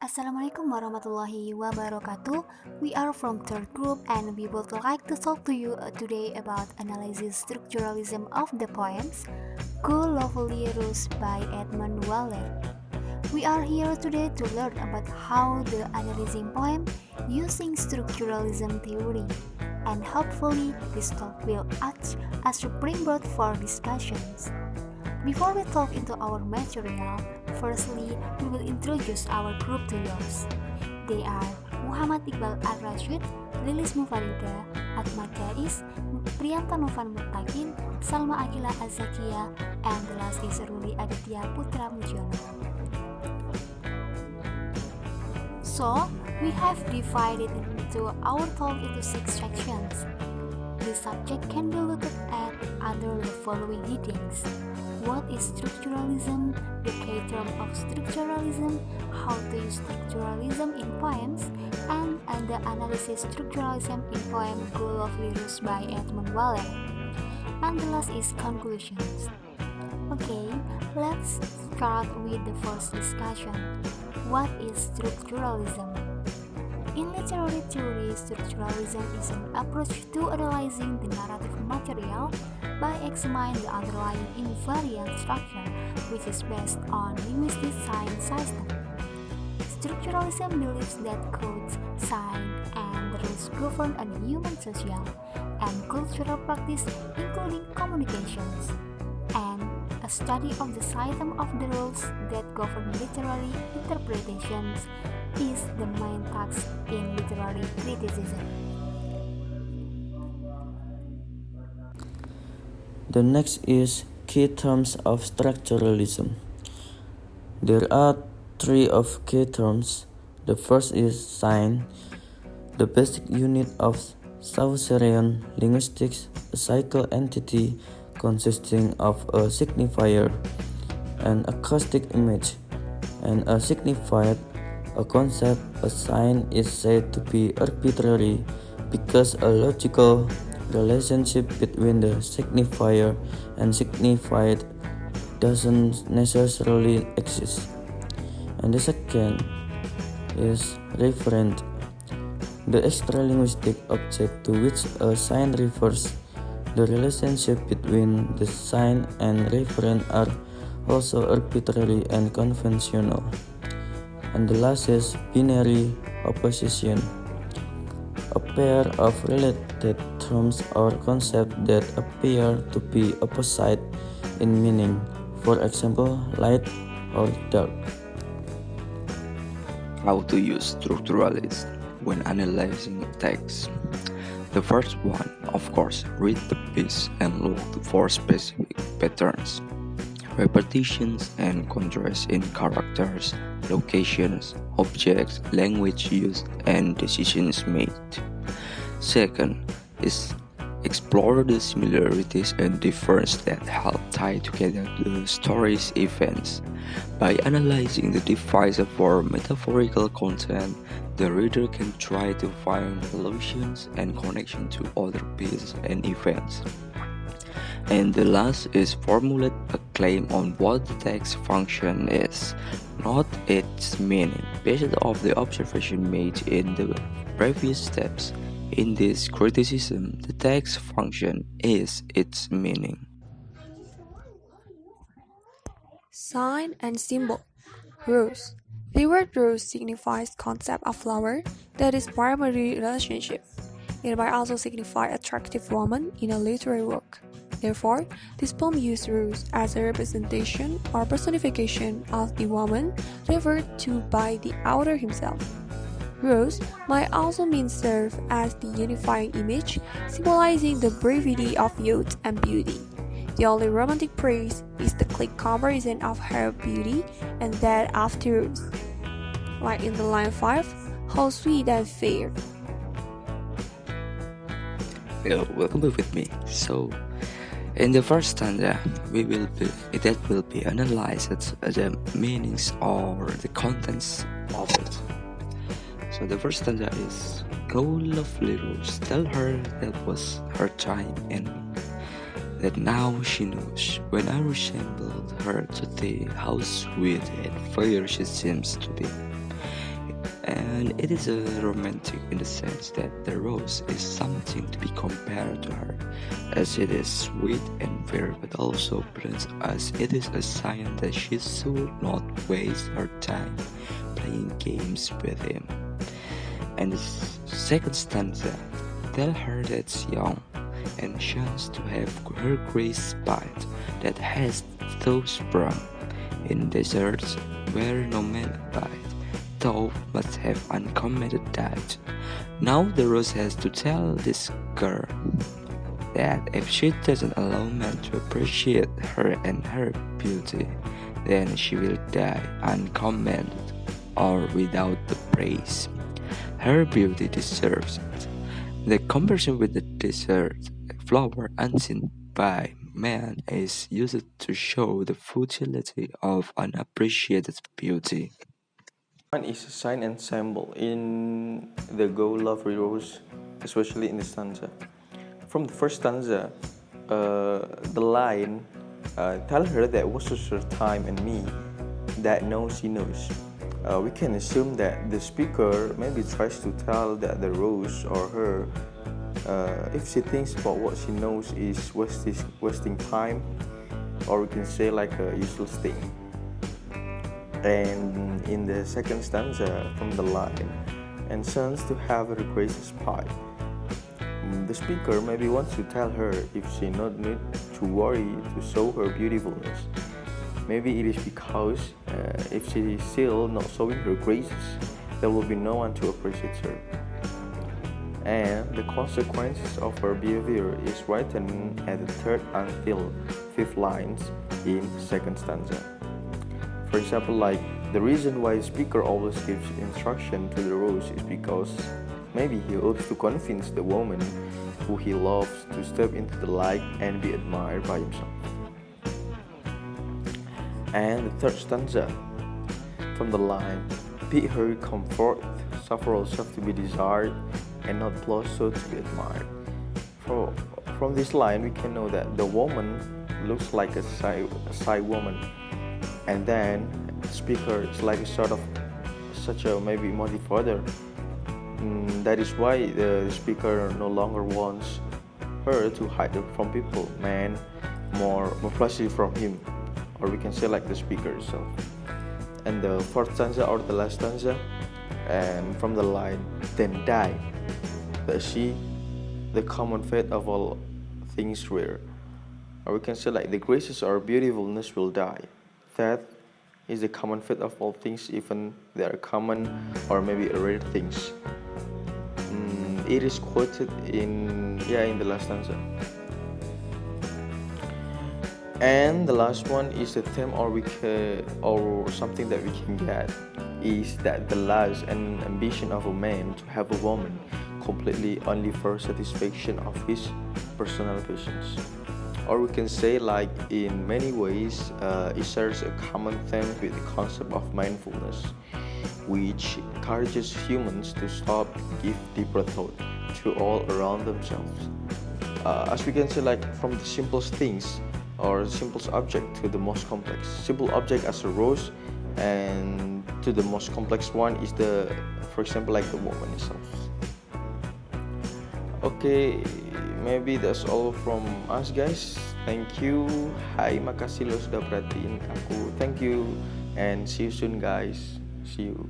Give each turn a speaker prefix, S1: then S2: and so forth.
S1: Assalamualaikum warahmatullahi wabarakatuh. We are from third group and we would like to talk to you today about analysis structuralism of the poems Cool Lovely Rose by Edmun. We are here today to learn about how the analyzing poem using structuralism theory, and hopefully this talk will act as a springboard for discussions. Before we talk into our material, firstly, we will introduce our group to yours. They are Muhammad Iqbal Arrasyid, Lilis Mufarida, Ahmad Jais, Prianto Nofan, Salma Aqila, and the last is Aditya Putra Mujiono. So, we have divided into our talk into 6 sections. The subject can be looked at under the following headings: what is structuralism, the key term of structuralism, how to use structuralism in poems, and the analysis structuralism in poem Cool Lovely Rose by Edmun. And the last is conclusions. Okay, let's start with the first discussion. What is structuralism? In literary theory, structuralism is an approach to analyzing the narrative material by examining the underlying invariant structure, which is based on linguistic science system. Structuralism believes that codes, signs, and rules govern a human social and cultural practice, including communications, and a study of the system of the rules that govern literary interpretations is the main task in literary criticism.
S2: The next is key terms of structuralism. There are 3 of key terms. The first is sign, the basic unit of Saussurian linguistics, a cycle entity consisting of a signifier, an acoustic image, and a signified. A concept, a sign is said to be arbitrary because a logical relationship between the signifier and signified doesn't necessarily exist. And the second is referent, the extralinguistic object to which a sign refers. The relationship between the sign and referent are also arbitrary and conventional. And the last is binary opposition, a pair of related terms or concepts that appear to be opposite in meaning, for example, light or dark.
S3: How to use structuralism when analyzing text. The first one, of course, read the piece and look for specific patterns, repetitions and contrasts in characters, locations, objects, language used, and decisions made. Second is explore the similarities and differences that help tie together the story's events. By analyzing the device for metaphorical content, the reader can try to find allusions and connection to other pieces and events. And the last is formulate a claim on what the text function is, not its meaning, based on the observation made in the previous steps. In this criticism, the text function is its meaning.
S4: Sign and symbol. Rose. The word rose signifies concept of flower that is primary relationship. It might also signify attractive woman in a literary work. Therefore, this poem used rose as a representation or personification of the woman referred to by the author himself. Rose might also mean serve as the unifying image, symbolizing the brevity of youth and beauty. The only romantic praise is the click comparison of her beauty and that of the rose. Like in the line 5, how sweet and fair.
S3: Welcome with me. So, in the first stanza, that will be analyzed the meanings or the contents of it. So the first stanza is, "Go lovely rose, tell her that was her time and that now she knows when I resembled her to thee, how sweet and fair she seems to be. And it is romantic in the sense that the rose is something to be compared to her, as it is sweet and fair, but also blunt, as it is a sign that she should not waste her time playing games with him. And the second stanza tell her that's young and shines to have her grace spite that has so sprung in deserts where no man abide. Thou must have uncommitted died. Now the rose has to tell this girl that if she doesn't allow man to appreciate her and her beauty, then she will die uncommented or without the praise. Her beauty deserves it. The comparison with the desert flower unseen by man is used to show the futility of unappreciated beauty.
S2: One is a sign and symbol in the Go Lovely Rose, especially in the stanza. From the first stanza, the line tell her that was her time and me that knows she knows. We can assume that the speaker maybe tries to tell that the rose or her, if she thinks about what she knows is wasting time, or we can say like a useless thing. And in the second stanza from the line, and sons to have her grace's pie, the speaker maybe wants to tell her if she not need to worry to show her beautifulness. Maybe it is because if she is still not showing her graces, there will be no one to appreciate her. And the consequences of her behavior is written at the third until fifth lines in second stanza. For example, like the reason why the speaker always gives instruction to the rose is because maybe he hopes to convince the woman who he loves to step into the light and be admired by himself. And the third stanza from the line, bid her comfort, suffer herself to be desired, and not blush so to be admired. From this line, we can know that the woman looks like a shy woman, and then the speaker is like a sort of such a maybe motivator. That is why the speaker no longer wants her to hide from people, man, more flashy from him, or we can say like the speaker itself. And the fourth stanza or the last stanza, and from the line, then die, that she, the common fate of all things rare, or we can say like the graces or beautifulness will die. That is the common fate of all things, even they are common or maybe rare things. It is quoted in the last stanza. And the last one is the theme, or something that we can get is that the lust and ambition of a man to have a woman completely only for satisfaction of his personal passions. Or we can say like in many ways it shares a common theme with the concept of mindfulness, which encourages humans to stop and give deeper thought to all around themselves. As we can say, like from the simplest things or simplest object to the most complex. Simple object as a rose, and to the most complex one is for example, like the woman itself. Okay, maybe that's all from us guys. Thank you. Hai, makasih lo sudah perhatiin aku. Thank you and see you soon guys. See you.